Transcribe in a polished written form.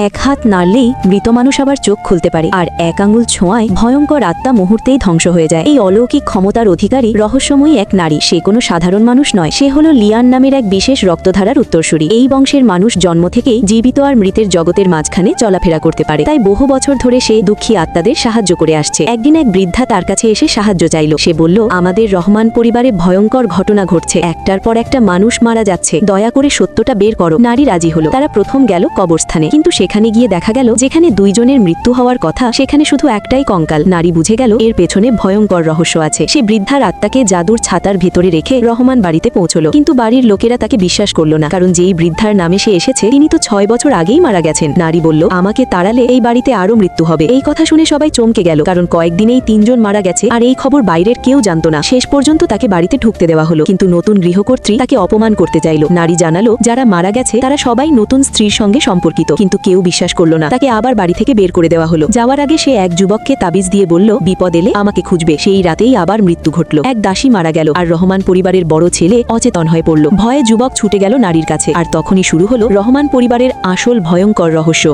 এক হাত নাড়লেই মৃত মানুষ আবার চোখ খুলতে পারে, আর এক আঙুল ছোঁয়ায় ভয়ঙ্কর আত্মা মুহূর্তেই ধ্বংস হয়ে যায়। এই অলৌকিক ক্ষমতার অধিকারী রহস্যময়ী এক নারী। সে কোনো সাধারণ মানুষ নয়, সে হলো লিয়ান নামের এক বিশেষ রক্তধারার উত্তরসূরি। এই বংশের মানুষ জন্ম থেকেই জীবিত আর মৃতের জগতের মাঝখানে চলাফেরা করতে পারে, তাই বহু বছর ধরে সে দুঃখী আত্মাদের সাহায্য করে আসছে। একদিন এক বৃদ্ধা তার কাছে এসে সাহায্য চাইল। সে বলল, আমাদের রহমান পরিবারে ভয়ঙ্কর ঘটনা ঘটছে, একটার পর একটা মানুষ মারা যাচ্ছে, দয়া করে সত্যটা বের করো। নারী রাজি হলো। তারা প্রথম গেল কবরস্থানে, কিন্তু সেখানে গিয়ে দেখা গেল যেখানে দুইজনের মৃত্যু হওয়ার কথা সেখানে শুধু একটাই কঙ্কাল। নারী বুঝে গেল এর পেছনে ভয়ঙ্কর রহস্য আছে। সে বৃদ্ধার আত্মাকে জাদুর ছাতার ভেতরে রেখে রহমান বাড়িতে পৌঁছলো, কিন্তু বাড়ির লোকেরা তাকে বিশ্বাস করল না, কারণ যেই বৃদ্ধার নামে সে এসেছে তিনি তো 6 বছর আগেই মারা গেছেন। নারী বলল, আমাকে তাড়ালে এই বাড়িতে আরো মৃত্যু হবে। এই কথা শুনে সবাই চমকে গেল, কারণ কয়েকদিনেই 3 জন মারা গেছে আর এই খবর বাইরের কেউ জানতো না। শেষ পর্যন্ত তাকে বাড়িতে ঢুকতে দেওয়া হলো, কিন্তু নতুন গৃহকর্ত্রী তাকে অপমান করতে চাইল। নারী জানালো, যারা মারা গেছে তারা সবাই নতুন স্ত্রীর সঙ্গে সম্পর্কিত, কিন্তু কেউ বিশ্বাস করল না। তাকে আবার বাড়ি থেকে বের করে দেওয়া হলো। যাওয়ার আগে সে এক যুবককে তাবিজ দিয়ে বলল, বিপদ এলে আমাকে খুঁজবে। সেই রাতেই আবার মৃত্যু ঘটল। এক দাসী মারা গেল আর রহমান পরিবারের বড় ছেলে অচেতন হয়ে পড়ল। ভয়ে যুবক ছুটে গেল নারীর কাছে, আর তখনই শুরু হলো রহমান পরিবারের আসল ভয়ঙ্কর রহস্য।